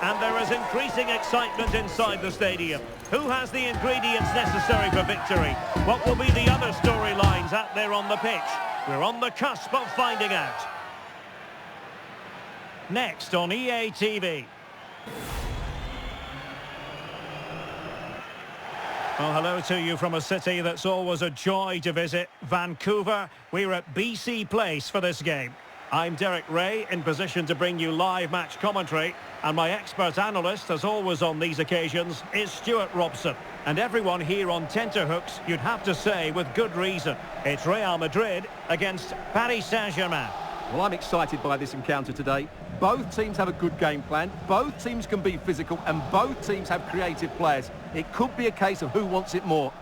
And there is increasing excitement inside the stadium. Who has the ingredients necessary for victory? What will be the other storylines out there on the pitch? We're on the cusp of finding out. Next on EA TV. Well, hello to you from a city that's always a joy to visit, Vancouver. We're at BC Place for this game. I'm Derek Ray, in position to bring you live match commentary, and my expert analyst, as always on these occasions, is Stuart Robson. And everyone here on tenterhooks, you'd have to say with good reason. It's Real Madrid against Paris Saint-Germain. Well, I'm excited by this encounter today. Both teams have a good game plan, both teams can be physical, and both teams have creative players. It could be a case of who wants it more.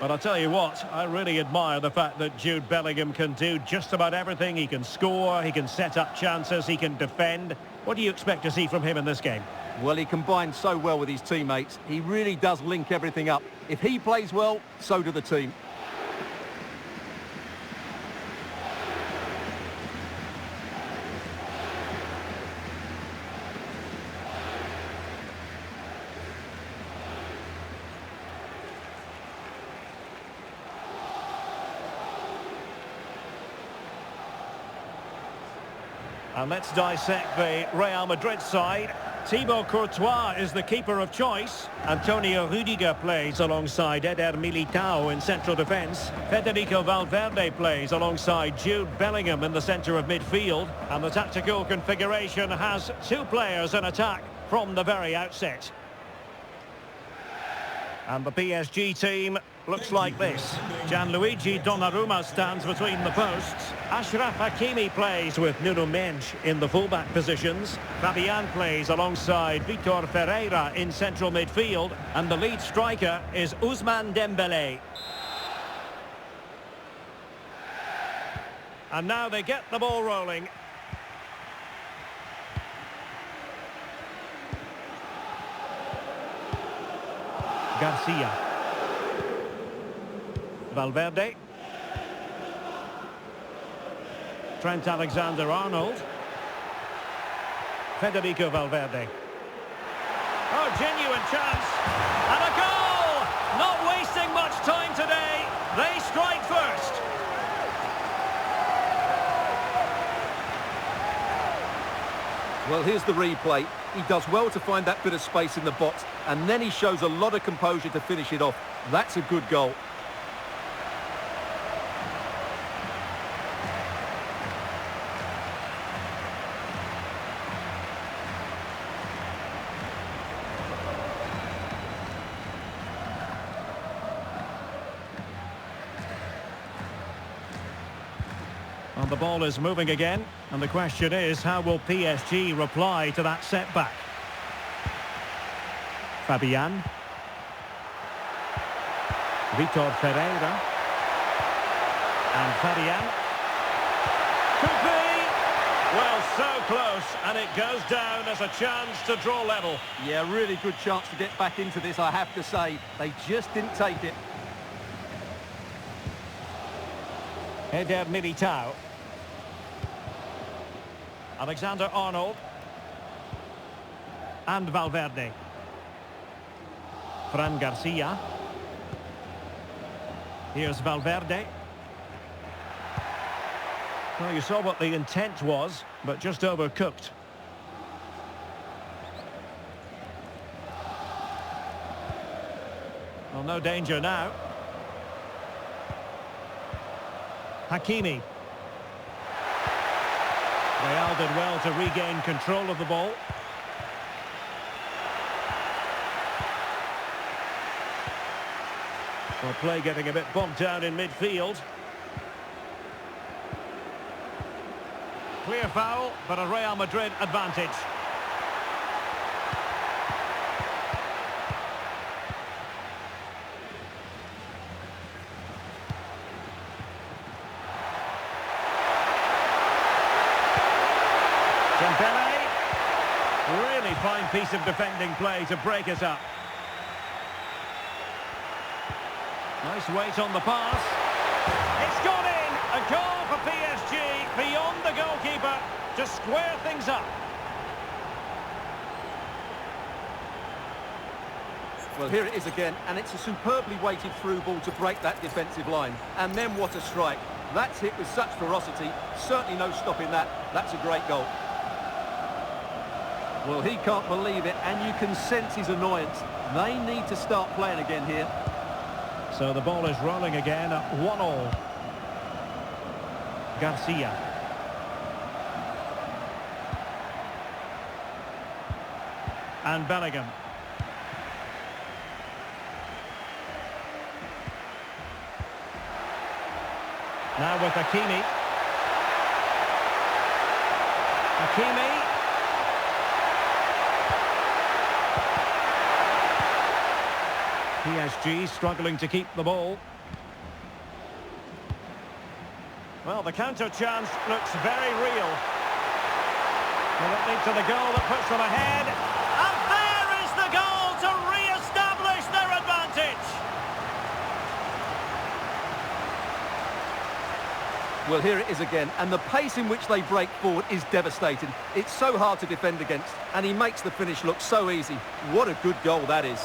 But I'll tell you what, I really admire the fact that Jude Bellingham can do just about everything. He can score, he can set up chances, he can defend. What do you expect to see from him in this game? Well, he combines so well with his teammates. He really does link everything up. If he plays well, so do the team. And let's dissect the Real Madrid side. Thibaut Courtois is the keeper of choice. Antonio Rüdiger plays alongside Eder Militao in central defence. Federico Valverde plays alongside Jude Bellingham in the centre of midfield. And the tactical configuration has two players in attack from the very outset. And the PSG team looks like this. Gianluigi Donnarumma stands between the posts. Achraf Hakimi plays with Nuno Mendes in the fullback positions. Fabian plays alongside Vitor Ferreira in central midfield. And the lead striker is Ousmane Dembélé. And now they get the ball rolling. Garcia. Valverde. Trent Alexander-Arnold. Federico Valverde. Oh, genuine chance. And a goal! Not wasting much time today. They strike first. Well, here's the replay. He does well to find that bit of space in the box, and then he shows a lot of composure to finish it off. That's a good goal. And the ball is moving again, and the question is, how will PSG reply to that setback? Fabian. Vitor Ferreira. And Fabian. Could be! Well, so close, and it goes down as a chance to draw level. Yeah, really good chance to get back into this, I have to say. They just didn't take it. Eder Militao. Alexander-Arnold. And Valverde. Fran Garcia. Here's Valverde. Well, you saw what the intent was, but just overcooked. Well, no danger now. Hakimi. Real did well to regain control of the ball. Well, play getting a bit bogged down in midfield. Clear foul, but a Real Madrid advantage. Dembélé. Really fine piece of defending play to break it up. Nice weight on the pass. It's to square things up. Well, here it is again, and it's a superbly weighted through ball to break that defensive line. And then what a strike. That's hit with such ferocity. Certainly no stopping that. That's a great goal. Well, he can't believe it, and you can sense his annoyance. They need to start playing again here. So the ball is rolling again at 1-1. Garcia. And Bellingham. Now with Hakimi. Hakimi. PSG struggling to keep the ball. Well, the counter chance looks very real. Will it lead to the goal that puts them ahead? And there is the goal to re-establish their advantage. Well, here it is again, and the pace in which they break forward is devastating. It's so hard to defend against, and he makes the finish look so easy. What a good goal that is.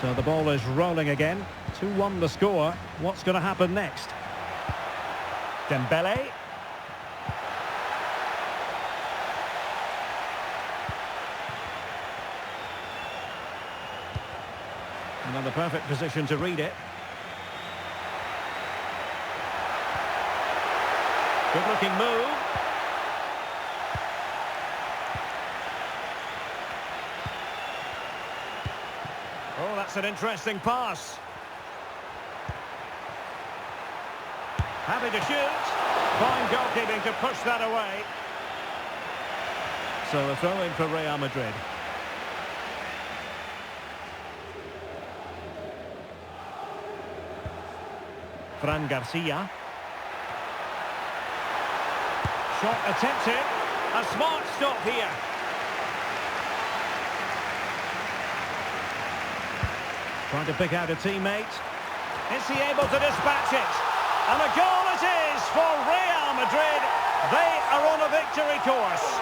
So the ball is rolling again. 2-1 the score. What's going to happen next? Dembele. Another perfect position to read it. Good looking move. Oh, that's an interesting pass. Happy to shoot. Fine goalkeeping to push that away. So a throw in for Real Madrid. Fran Garcia. Shot attempted. A smart stop here. Trying to pick out a teammate. Is he able to dispatch it? And a goal it is for Real Madrid. They are on a victory course.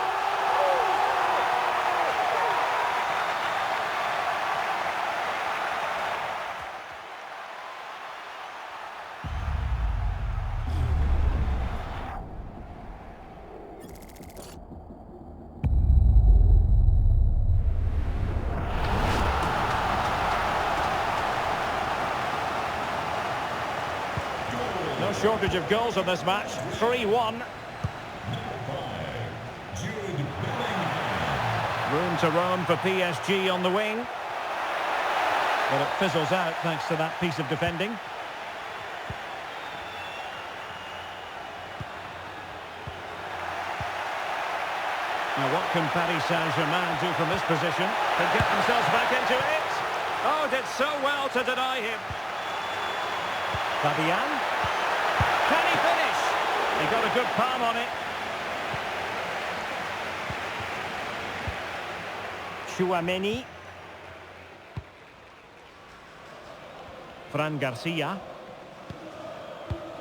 No shortage of goals in this match. 3-1. Room to roam for PSG on the wing. But it fizzles out thanks to that piece of defending. Now what can Paris Saint-Germain do from this position? Can get themselves back into it. Oh, did so well to deny him. Fabian. Can he finish? He got a good palm on it. Tchouaméni. Fran Garcia.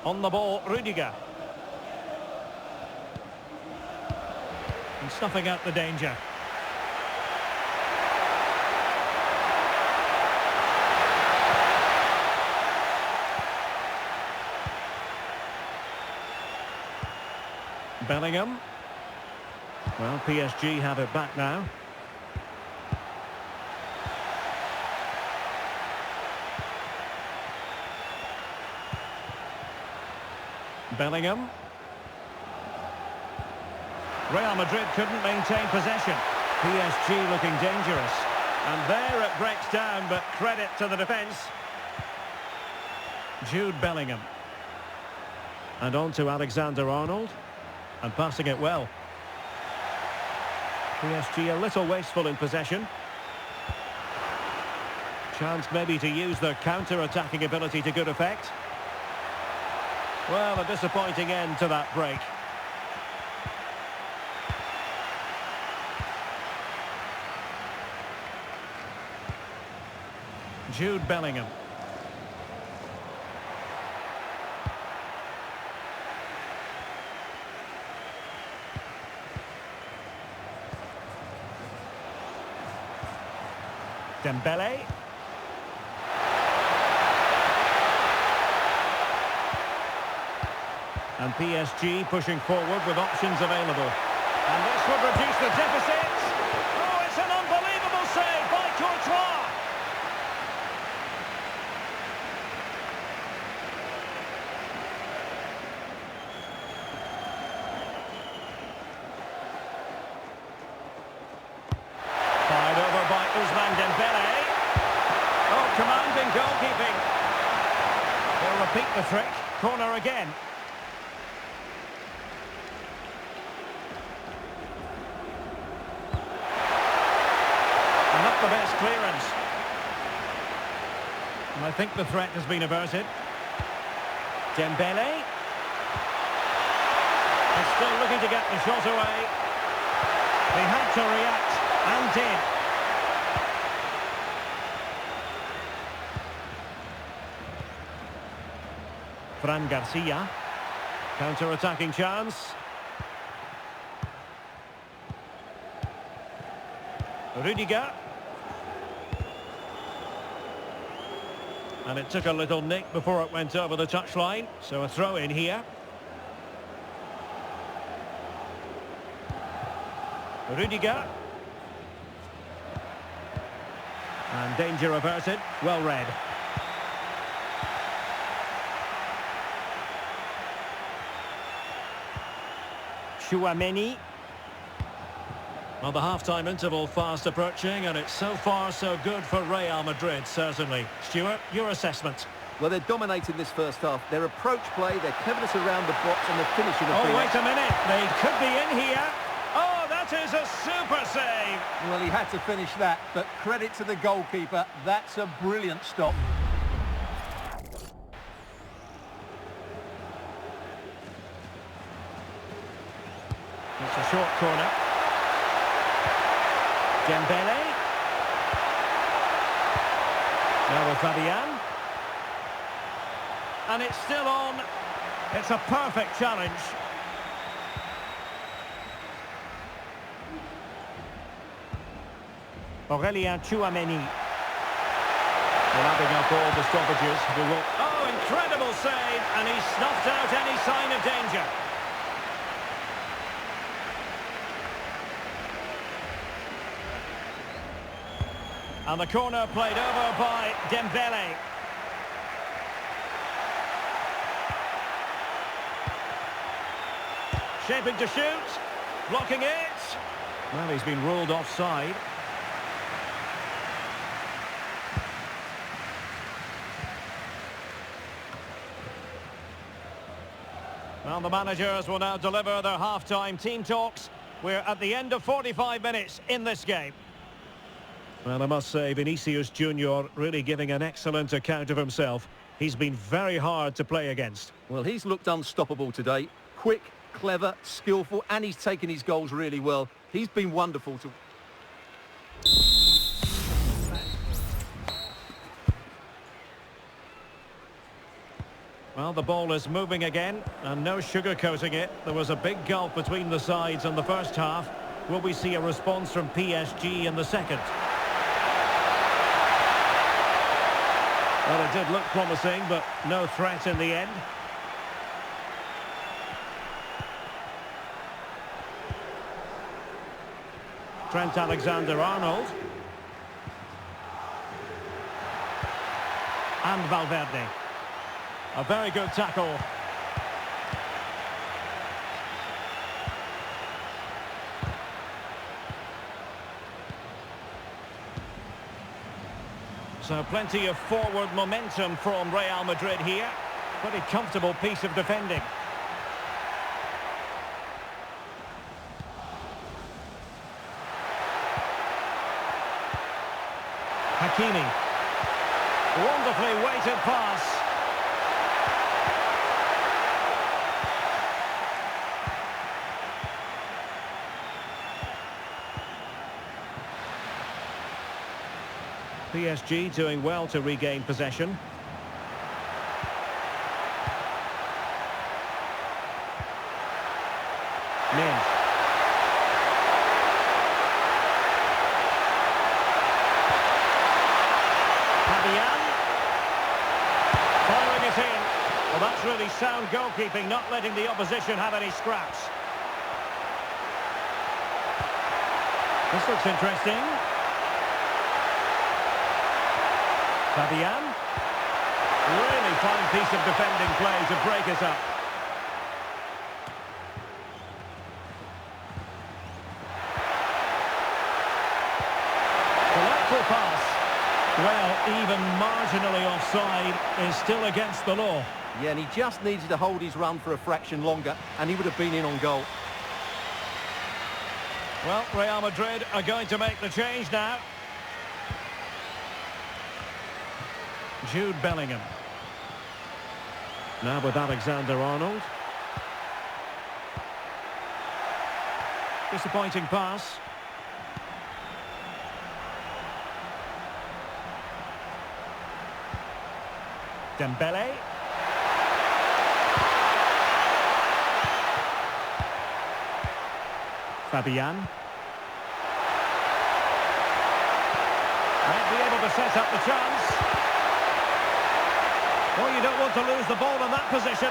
On the ball, Rudiger. And snuffing out the danger. Bellingham. Well, PSG have it back now. Bellingham. Real Madrid couldn't maintain possession. PSG looking dangerous. And there it breaks down, but credit to the defence. Jude Bellingham. And on to Alexander-Arnold. And passing it well. PSG a little wasteful in possession. Chance maybe to use their counter-attacking ability to good effect. Well, a disappointing end to that break. Jude Bellingham. Dembele. And PSG pushing forward with options available. And this would reduce the deficit. Oh, it's an unbelievable save by Courtois. Fired over by Ousmane Dembele. Oh, commanding goalkeeping. They'll repeat the trick. Corner again. Not the best clearance. And I think the threat has been averted. Dembele. And still looking to get the shot away. They had to react, and did. Fran Garcia. Counter-attacking chance. Rudiger. And it took a little nick before it went over the touchline. So a throw in here. Rudiger. And danger averted. Well read. Tchouaméni. Well, the half-time interval fast approaching, and it's so far so good for Real Madrid, certainly. Stuart, your assessment? Well, they're dominating this first half. Their approach play, their cleverness around the box, and the finishing of Oh, wait a minute. They could be in here. Oh, that is a super save. Well, he had to finish that, but credit to the goalkeeper. That's a brilliant stop. It's a short corner. Dembele. Now with Fabian. And it's still on. It's a perfect challenge. Aurélien Tchouaméni. Wrapping up all the stoppages. Oh, incredible save. And he snuffed out any sign of danger. And the corner played over by Dembele. Shaping to shoot. Blocking it. Well, he's been ruled offside. Well, the managers will now deliver their half-time team talks. We're at the end of 45 minutes in this game. Well, I must say, Vinicius Junior really giving an excellent account of himself. He's been very hard to play against. Well, he's looked unstoppable today. Quick, clever, skillful, and he's taken his goals really well. He's been wonderful to... Well, the ball is moving again, and no sugarcoating it. There was a big gulf between the sides in the first half. Will we see a response from PSG in the second? Well, it did look promising, but no threat in the end. Trent Alexander-Arnold. And Valverde. A very good tackle. So plenty of forward momentum from Real Madrid here. Pretty comfortable piece of defending. Hakimi. Wonderfully weighted pass. PSG doing well to regain possession. Min. Firing it in. Well, that's really sound goalkeeping, not letting the opposition have any scraps. This looks interesting. Fabian. Really fine piece of defending play to break us up. Delightful pass. Well, even marginally offside is still against the law. Yeah, and he just needed to hold his run for a fraction longer, and he would have been in on goal. Well, Real Madrid are going to make the change now. Jude Bellingham. Now with Alexander-Arnold. Disappointing pass. Dembele. Fabian. Might be able to set up the chance. Oh, you don't want to lose the ball in that position.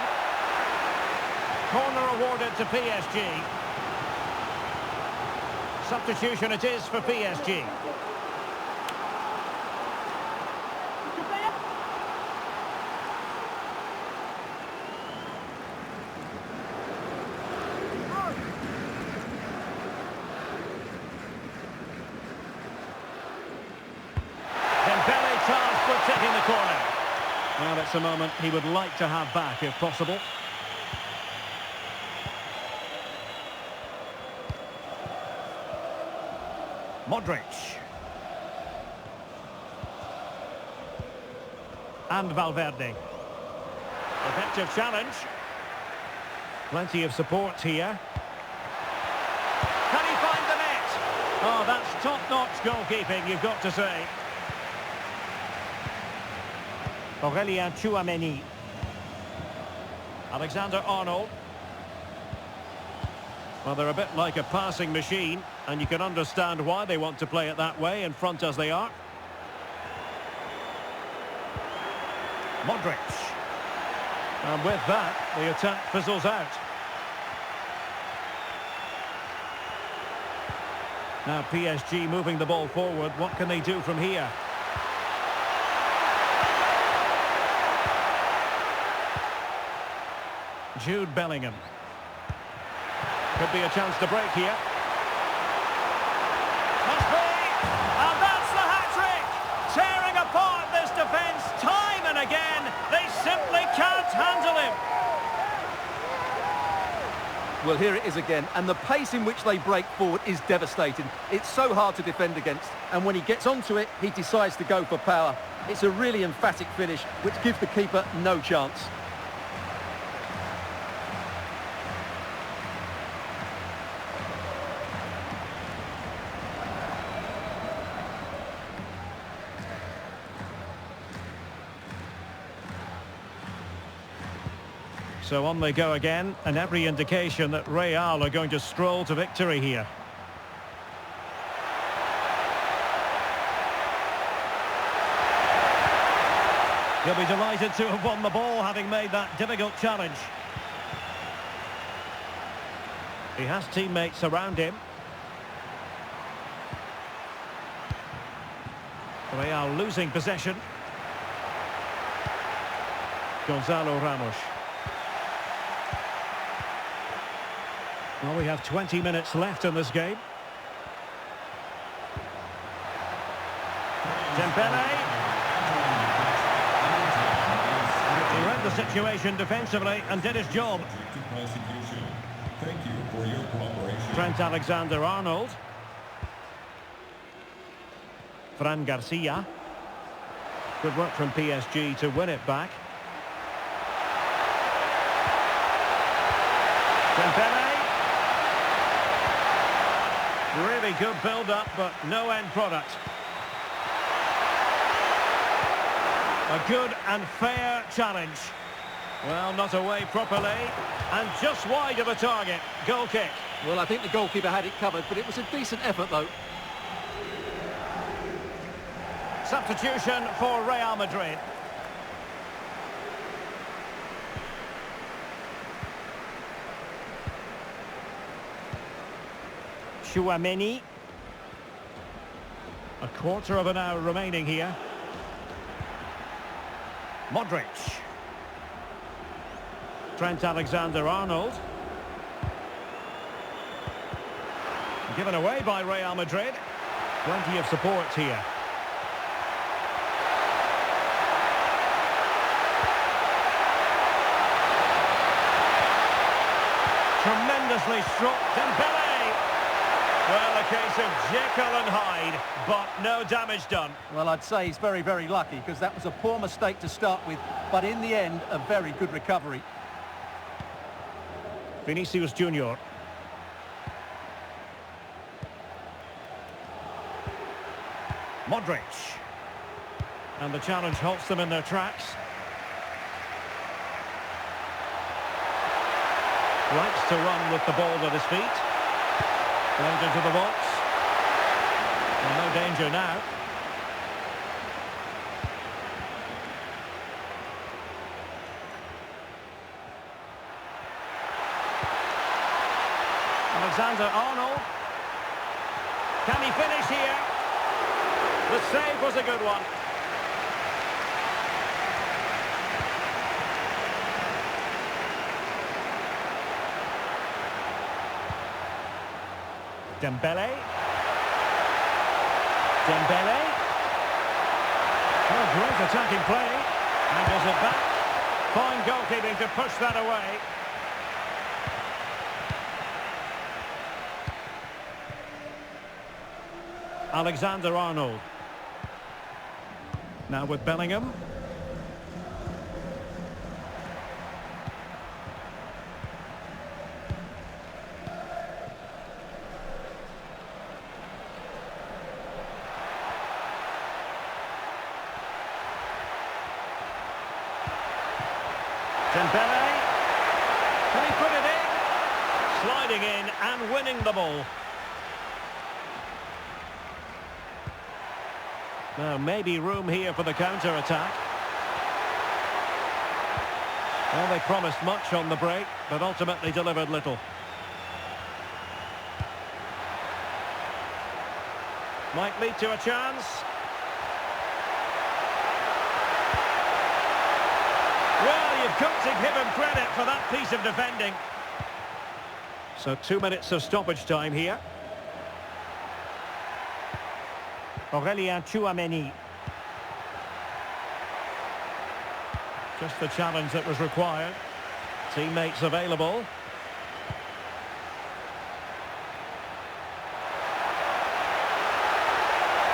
Corner awarded to PSG. Substitution it is for PSG. Dembele charged with taking the corner. Well, that's a moment he would like to have back if possible. Modric. And Valverde. Effective challenge. Plenty of support here. Can he find the net? Oh, that's top-notch goalkeeping, you've got to say. Tchouaméni. Alexander-Arnold. Well, they're a bit like a passing machine, and you can understand why they want to play it that way, in front as they are. Modric. And with that, the attack fizzles out. Now PSG moving the ball forward. What can they do from here? Jude Bellingham. Could be a chance to break here. Must be! And that's the hat-trick! Tearing apart this defence time and again. They simply can't handle him. Well, here it is again, and the pace in which they break forward is devastating. It's so hard to defend against, and when he gets onto it, he decides to go for power. It's a really emphatic finish, which gives the keeper no chance. So on they go again, and every indication that Real are going to stroll to victory here. He'll be delighted to have won the ball, having made that difficult challenge. He has teammates around him. Real losing possession. Gonzalo Ramos. Well, we have 20 minutes left in this game. Dembele. He read the situation defensively and did his job. Thank you for your cooperation. Trent Alexander-Arnold. Fran Garcia. Good work from PSG to win it back. Dembele. Really good build-up, but no end product. A good and fair challenge. Well, not away properly. And just wide of the target. Goal kick. Well, I think the goalkeeper had it covered, but it was a decent effort, though. Substitution for Real Madrid. Ft.Vini. A quarter of an hour remaining here. Modric. Trent Alexander-Arnold. Given away by Real Madrid. Plenty of support here. Tremendously struck. Dembele. Well, a case of Jekyll and Hyde, but no damage done. Well, I'd say he's very, very lucky, because that was a poor mistake to start with, but in the end, a very good recovery. Vinicius Junior. Modric. And the challenge halts them in their tracks. Likes to run with the ball at his feet. Played into the box. And no danger now. Alexander-Arnold. Can he finish here? The save was a good one. Dembele. Dembele. Oh, great attacking play. And does it back. Fine goalkeeping to push that away. Alexander-Arnold. Now with Bellingham. Dembele. Can he put it in? Sliding in and winning the ball. Now, maybe room here for the counter-attack. Well, they promised much on the break, but ultimately delivered little. Might lead to a chance. Well, you've got to give him credit for that piece of defending. So 2 minutes of stoppage time here. Ft.Vini. Just the challenge that was required. Teammates available.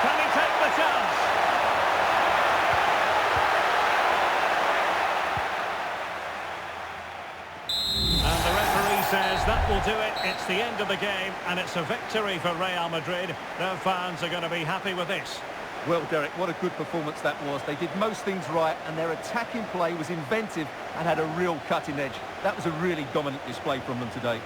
Can he take the chance? And the referee says that will do it. It's the end of the game, and it's a victory for Real Madrid. Their fans are going to be happy with this. Well, Derek, what a good performance that was. They did most things right, and their attacking play was inventive and had a real cutting edge. That was a really dominant display from them today.